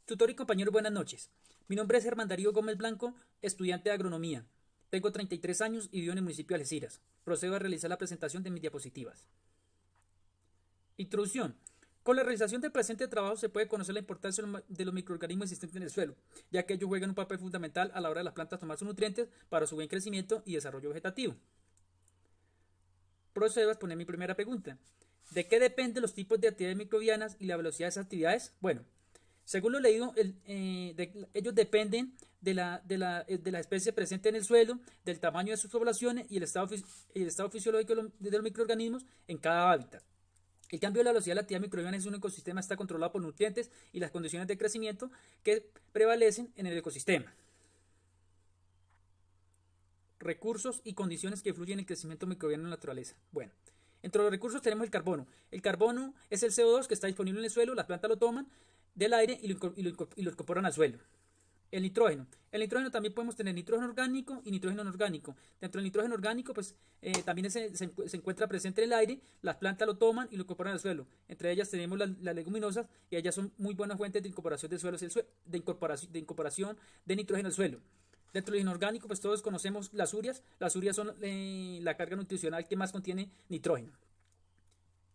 Tutor y compañero, buenas noches. Mi nombre es Germán Darío Gómez Blanco, estudiante de agronomía. Tengo 33 años y vivo en el municipio de Algeciras. Procedo a realizar la presentación de mis diapositivas. Introducción. Con la realización del presente trabajo se puede conocer la importancia de los microorganismos existentes en el suelo, ya que ellos juegan un papel fundamental a la hora de las plantas tomar sus nutrientes para su buen crecimiento y desarrollo vegetativo. Procedo a exponer mi primera pregunta. ¿De qué dependen los tipos de actividades microbianas y la velocidad de esas actividades? Bueno, según lo leído, ellos dependen de la especie presente en el suelo, del tamaño de sus poblaciones y el estado fisiológico de los microorganismos en cada hábitat. El cambio de la velocidad de la actividad microbiana en un ecosistema está controlado por nutrientes y las condiciones de crecimiento que prevalecen en el ecosistema. Recursos y condiciones que influyen en el crecimiento microbiano en la naturaleza. Bueno, entre los recursos tenemos el carbono. El carbono es el CO2 que está disponible en el suelo, las plantas lo toman del aire y lo incorporan al suelo. El nitrógeno. El nitrógeno también podemos tener nitrógeno orgánico y nitrógeno inorgánico. Dentro del nitrógeno orgánico, pues también se encuentra presente en el aire, las plantas lo toman y lo incorporan al suelo. Entre ellas tenemos las leguminosas y ellas son muy buenas fuentes de incorporación de suelos, de incorporación de nitrógeno al suelo. Dentro del inorgánico, pues todos conocemos las urias. Las urias son la carga nutricional que más contiene nitrógeno.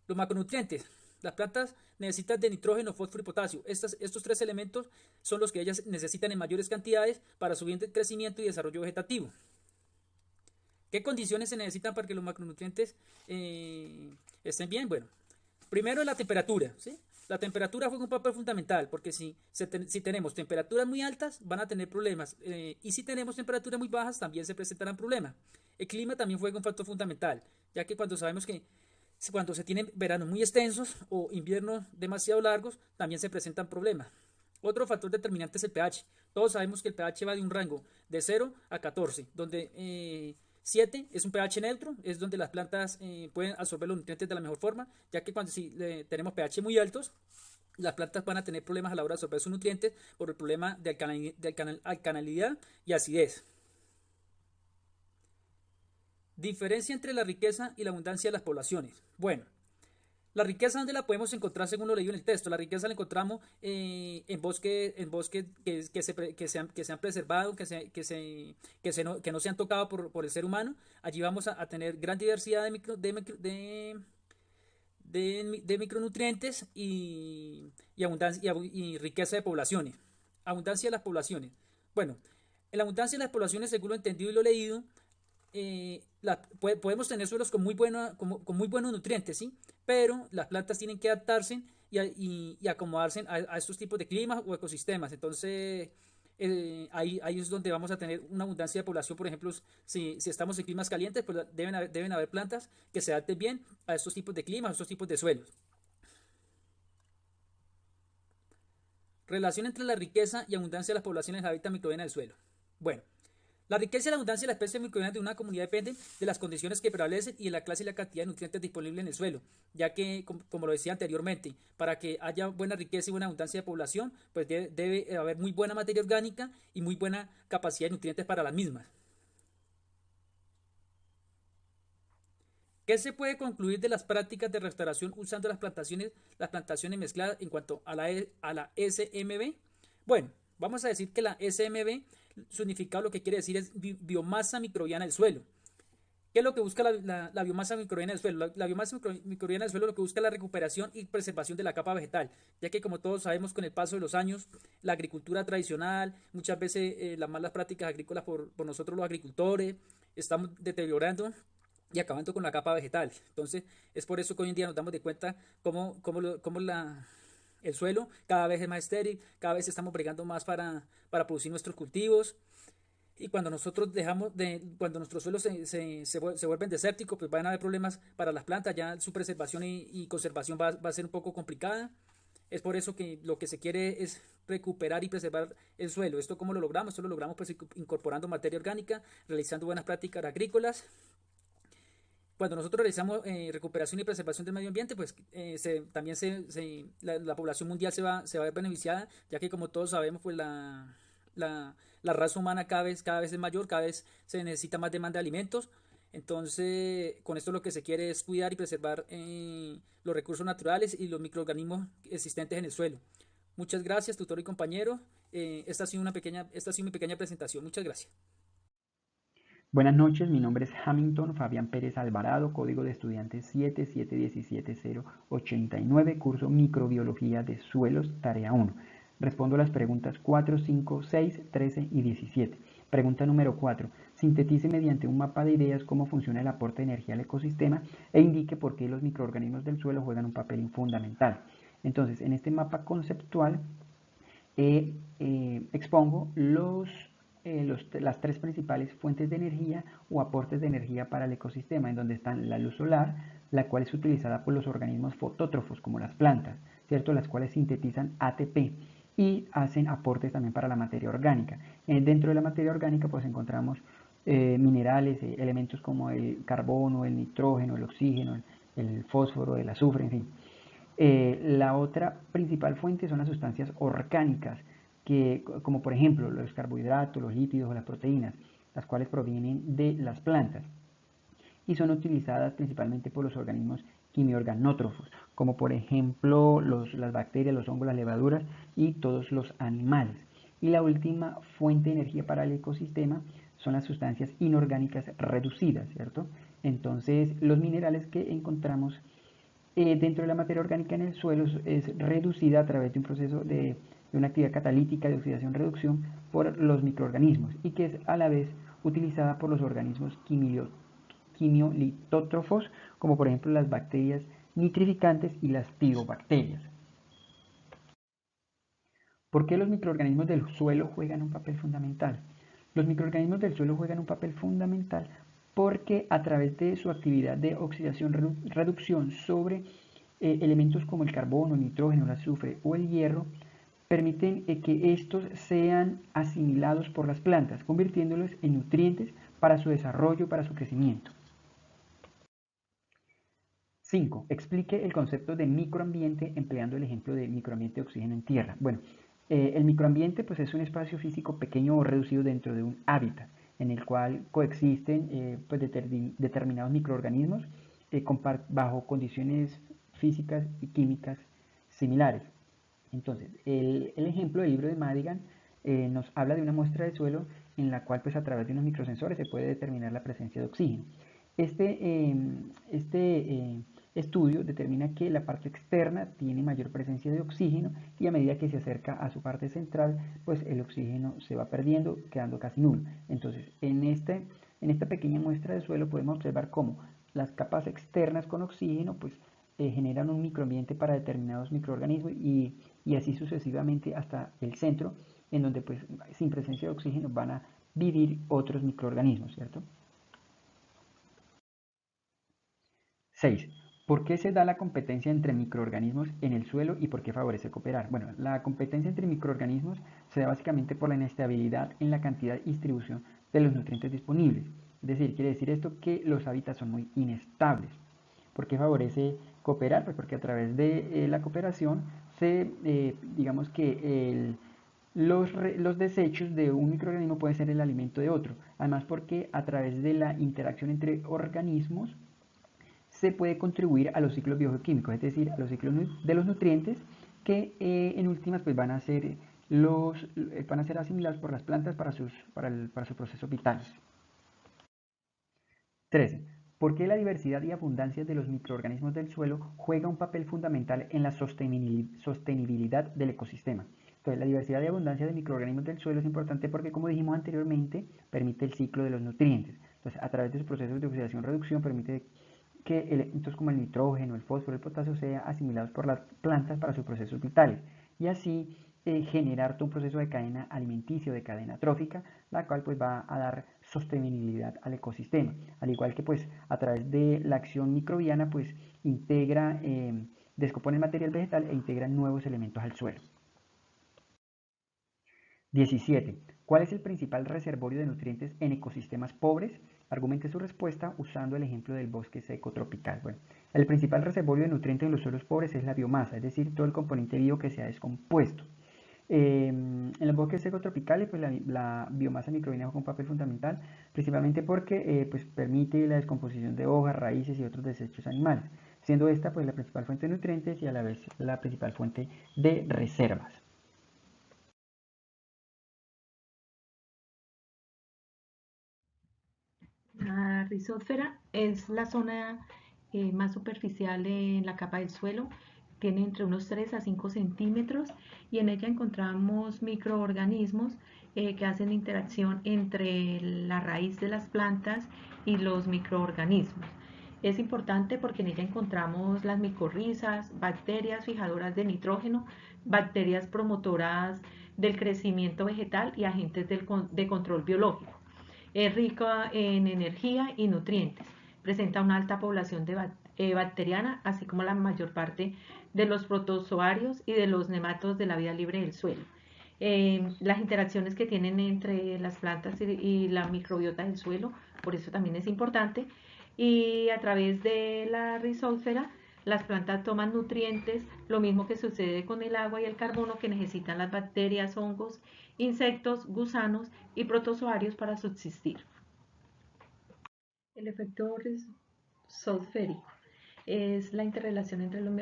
Los macronutrientes. Las plantas necesitan de nitrógeno, fósforo y potasio. Estos tres elementos son los que ellas necesitan en mayores cantidades para su bien de crecimiento y desarrollo vegetativo. ¿Qué condiciones se necesitan para que los macronutrientes estén bien? Bueno, primero la temperatura, ¿sí? La temperatura juega un papel fundamental porque si tenemos temperaturas muy altas van a tener problemas y si tenemos temperaturas muy bajas también se presentarán problemas. El clima también juega un factor fundamental, ya que cuando se tienen veranos muy extensos o inviernos demasiado largos, también se presentan problemas. Otro factor determinante es el pH. Todos sabemos que el pH va de un rango de 0 a 14, donde 7 es un pH neutro, es donde las plantas pueden absorber los nutrientes de la mejor forma, ya que cuando tenemos pH muy altos, las plantas van a tener problemas a la hora de absorber sus nutrientes por el problema de alcalinidad y acidez. Diferencia entre la riqueza y la abundancia de las poblaciones. Bueno, la riqueza, ¿dónde la podemos encontrar según lo leído en el texto? La riqueza la encontramos en bosques que se han preservado, que no se han tocado por el ser humano. Allí vamos a tener gran diversidad de micronutrientes y riqueza de poblaciones. Abundancia de las poblaciones. Bueno, en la abundancia de las poblaciones, según lo entendido y lo leído, podemos tener suelos con muy buenos nutrientes, ¿sí? Pero las plantas tienen que adaptarse y acomodarse a estos tipos de climas o ecosistemas. Entonces, ahí es donde vamos a tener una abundancia de población. Por ejemplo, si estamos en climas calientes, pues deben haber plantas que se adapten bien a estos tipos de climas, a estos tipos de suelos. Relación entre la riqueza y abundancia de las poblaciones de hábitat microbiana del suelo. Bueno, la riqueza y la abundancia de las especies microbianas de una comunidad dependen de las condiciones que prevalecen y de la clase y la cantidad de nutrientes disponibles en el suelo, ya que, como lo decía anteriormente, para que haya buena riqueza y buena abundancia de población, pues debe haber muy buena materia orgánica y muy buena capacidad de nutrientes para las mismas. ¿Qué se puede concluir de las prácticas de restauración usando las plantaciones mezcladas en cuanto a la SMB? Bueno, vamos a decir que la SMB, su significado lo que quiere decir es biomasa microbiana del suelo. ¿Qué es lo que busca la biomasa microbiana del suelo? La biomasa microbiana del suelo lo que busca es la recuperación y preservación de la capa vegetal, ya que como todos sabemos con el paso de los años, la agricultura tradicional, muchas veces las malas prácticas agrícolas por nosotros los agricultores, estamos deteriorando y acabando con la capa vegetal. Entonces, es por eso que hoy en día nos damos de cuenta cómo el suelo cada vez es más estéril, cada vez estamos bregando más para producir nuestros cultivos. Y cuando nuestros suelos se vuelven desérticos, pues van a haber problemas para las plantas, ya su preservación y conservación va a ser un poco complicada. Es por eso que lo que se quiere es recuperar y preservar el suelo. ¿Esto cómo lo logramos? Esto lo logramos pues incorporando materia orgánica, realizando buenas prácticas agrícolas. Cuando nosotros realizamos recuperación y preservación del medio ambiente, pues también la población mundial se va a ver beneficiada, ya que como todos sabemos, pues la raza humana cada vez es mayor, cada vez se necesita más demanda de alimentos. Entonces, con esto lo que se quiere es cuidar y preservar los recursos naturales y los microorganismos existentes en el suelo. Muchas gracias, tutor y compañero. Esta ha sido mi pequeña presentación. Muchas gracias. Buenas noches, mi nombre es Hamilton Fabián Pérez Alvarado, código de estudiante 7717089, curso Microbiología de Suelos, tarea 1. Respondo a las preguntas 4, 5, 6, 13 y 17. Pregunta número 4. Sintetice mediante un mapa de ideas cómo funciona el aporte de energía al ecosistema e indique por qué los microorganismos del suelo juegan un papel fundamental. Entonces, en este mapa conceptual expongo las tres principales fuentes de energía o aportes de energía para el ecosistema, en donde están la luz solar, la cual es utilizada por los organismos fotótrofos, como las plantas, ¿cierto? Las cuales sintetizan ATP y hacen aportes también para la materia orgánica. Dentro de la materia orgánica pues encontramos minerales, elementos como el carbono, el nitrógeno, el oxígeno, el fósforo, el azufre, en fin. La otra principal fuente son las sustancias orgánicas, como por ejemplo los carbohidratos, los lípidos o las proteínas, las cuales provienen de las plantas y son utilizadas principalmente por los organismos quimiorganótrofos, como por ejemplo las bacterias, los hongos, las levaduras y todos los animales. Y la última fuente de energía para el ecosistema son las sustancias inorgánicas reducidas, ¿cierto? Entonces, los minerales que encontramos dentro de la materia orgánica en el suelo es reducida a través de un proceso de una actividad catalítica de oxidación-reducción por los microorganismos y que es a la vez utilizada por los organismos quimiolitótrofos, como por ejemplo las bacterias nitrificantes y las pirobacterias. ¿Por qué los microorganismos del suelo juegan un papel fundamental? Los microorganismos del suelo juegan un papel fundamental porque a través de su actividad de oxidación-reducción sobre elementos como el carbono, el nitrógeno, el azufre o el hierro, permiten que estos sean asimilados por las plantas, convirtiéndolos en nutrientes para su desarrollo, para su crecimiento. 5. Explique el concepto de microambiente empleando el ejemplo de microambiente de oxígeno en tierra. Bueno, el microambiente pues, es un espacio físico pequeño o reducido dentro de un hábitat en el cual coexisten pues, determinados microorganismos bajo condiciones físicas y químicas similares. Entonces, el ejemplo del libro de Madigan nos habla de una muestra de suelo en la cual pues, a través de unos microsensores se puede determinar la presencia de oxígeno. Este estudio determina que la parte externa tiene mayor presencia de oxígeno y a medida que se acerca a su parte central, pues el oxígeno se va perdiendo, quedando casi nulo. Entonces, en esta pequeña muestra de suelo podemos observar cómo las capas externas con oxígeno pues generan un microambiente para determinados microorganismos y así sucesivamente hasta el centro, en donde pues sin presencia de oxígeno van a vivir otros microorganismos, ¿cierto? 6. ¿Por qué se da la competencia entre microorganismos en el suelo y por qué favorece cooperar? Bueno, la competencia entre microorganismos se da básicamente por la inestabilidad en la cantidad y distribución de los nutrientes disponibles. Es decir, quiere decir esto que los hábitats son muy inestables. ¿Por qué favorece cooperar? Pues porque a través de la cooperación digamos que los desechos de un microorganismo pueden ser el alimento de otro. Además porque a través de la interacción entre organismos se puede contribuir a los ciclos biogeoquímicos, es decir, a los ciclos de los nutrientes que en últimas pues, van a ser asimilados por las plantas para sus procesos vitales. 13. ¿Por qué la diversidad y abundancia de los microorganismos del suelo juega un papel fundamental en la sostenibilidad del ecosistema? Entonces, la diversidad y abundancia de microorganismos del suelo es importante porque, como dijimos anteriormente, permite el ciclo de los nutrientes. Entonces, a través de sus procesos de oxidación-reducción, permite que elementos como el nitrógeno, el fósforo, el potasio sean asimilados por las plantas para sus procesos vitales y así generar todo un proceso de cadena alimenticia, de cadena trófica, la cual pues va a dar sostenibilidad al ecosistema, al igual que pues a través de la acción microbiana pues integra, descompone el material vegetal e integra nuevos elementos al suelo. 17. ¿Cuál es el principal reservorio de nutrientes en ecosistemas pobres? Argumente su respuesta usando el ejemplo del bosque seco tropical. Bueno, el principal reservorio de nutrientes en los suelos pobres es la biomasa, es decir, todo el componente vivo que se ha descompuesto. En los bosques secos tropicales, pues la biomasa microbiana juega un papel fundamental, principalmente porque pues, permite la descomposición de hojas, raíces y otros desechos animales, siendo esta pues, la principal fuente de nutrientes y a la vez la principal fuente de reservas. La rizósfera es la zona más superficial en la capa del suelo, tiene entre unos 3 a 5 centímetros y en ella encontramos microorganismos que hacen interacción entre la raíz de las plantas y los microorganismos. Es importante porque en ella encontramos las micorrizas, bacterias fijadoras de nitrógeno, bacterias promotoras del crecimiento vegetal y agentes de control biológico. Es rica en energía y nutrientes. Presenta una alta población bacteriana, así como la mayor parte de los protozoarios y de los nematodos de la vida libre del suelo. Las interacciones que tienen entre las plantas y la microbiota del suelo, por eso también es importante. Y a través de la rizósfera, las plantas toman nutrientes, lo mismo que sucede con el agua y el carbono que necesitan las bacterias, hongos, insectos, gusanos y protozoarios para subsistir. El efecto rizosférico es la interrelación entre los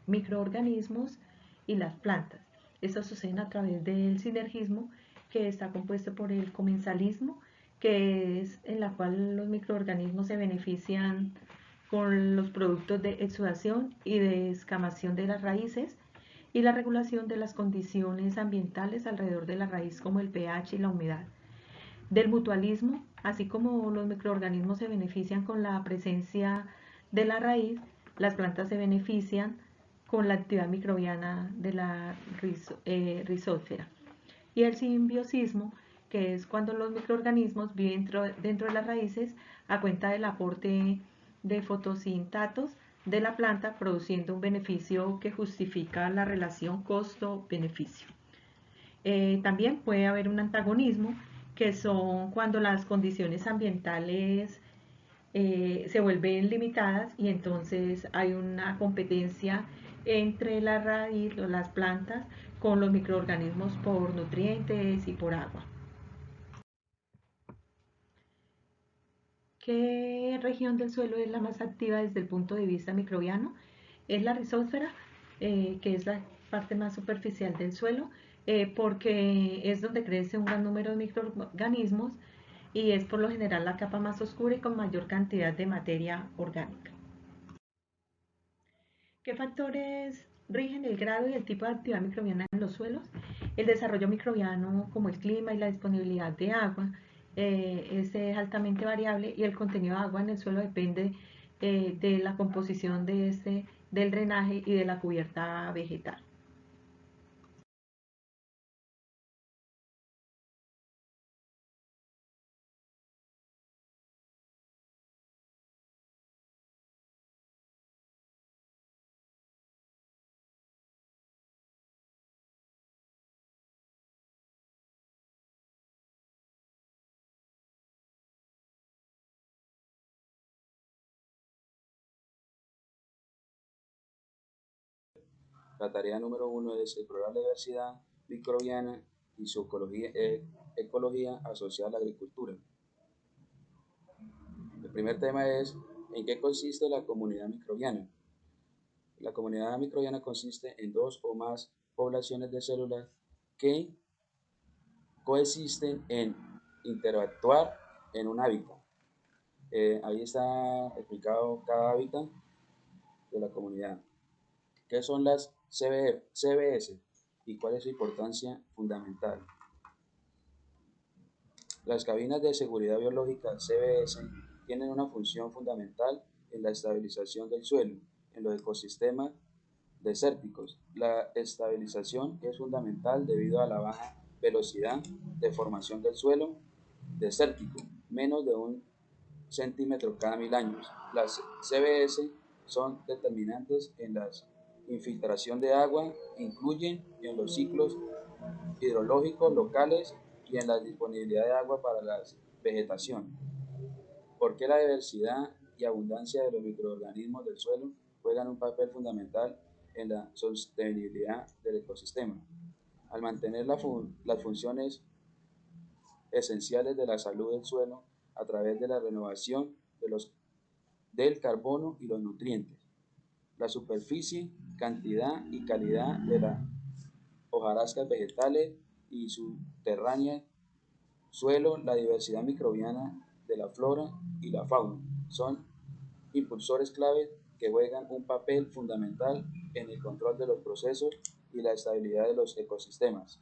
microorganismos y las plantas. Esto sucede a través del sinergismo, que está compuesto por el comensalismo, que es en la cual los microorganismos se benefician con los productos de exudación y de escamación de las raíces, y la regulación de las condiciones ambientales alrededor de la raíz como el pH y la humedad. Del mutualismo, así como los microorganismos se benefician con la presencia de la raíz, las plantas se benefician con la actividad microbiana de la rizósfera. Y el simbiosismo, que es cuando los microorganismos viven dentro de las raíces a cuenta del aporte de fotosintatos de la planta, produciendo un beneficio que justifica la relación costo-beneficio. También puede haber un antagonismo, que son cuando las condiciones ambientales se vuelven limitadas y entonces hay una competencia entre la raíz o las plantas con los microorganismos por nutrientes y por agua. ¿Qué región del suelo es la más activa desde el punto de vista microbiano? Es la rizósfera, que es la parte más superficial del suelo, porque es donde crece un gran número de microorganismos y es por lo general la capa más oscura y con mayor cantidad de materia orgánica. ¿Qué factores rigen el grado y el tipo de actividad microbiana en los suelos? El desarrollo microbiano, como el clima y la disponibilidad de agua, es altamente variable y el contenido de agua en el suelo depende de la composición del drenaje y de la cubierta vegetal. La tarea número 1 es explorar la diversidad microbiana y su ecología asociada a la agricultura. El primer tema es ¿en qué consiste la comunidad microbiana? La comunidad microbiana consiste en dos o más poblaciones de células que coexisten en interactuar en un hábitat. Ahí está explicado cada hábitat de la comunidad. ¿Qué son las CBS y cuál es su importancia fundamental? Las cabinas de seguridad biológica CBS tienen una función fundamental en la estabilización del suelo en los ecosistemas desérticos. La estabilización es fundamental debido a la baja velocidad de formación del suelo desértico, menos de 1 centímetro cada 1000 años. Las CBS son determinantes en la infiltración de agua, incluyen en los ciclos hidrológicos locales y en la disponibilidad de agua para la vegetación. ¿Por qué la diversidad y abundancia de los microorganismos del suelo juegan un papel fundamental en la sostenibilidad del ecosistema? Al mantener las funciones esenciales de la salud del suelo a través de la renovación del carbono y los nutrientes, la superficie, cantidad y calidad de las hojarascas vegetales y subterráneas, suelo, la diversidad microbiana de la flora y la fauna. Son impulsores clave que juegan un papel fundamental en el control de los procesos y la estabilidad de los ecosistemas.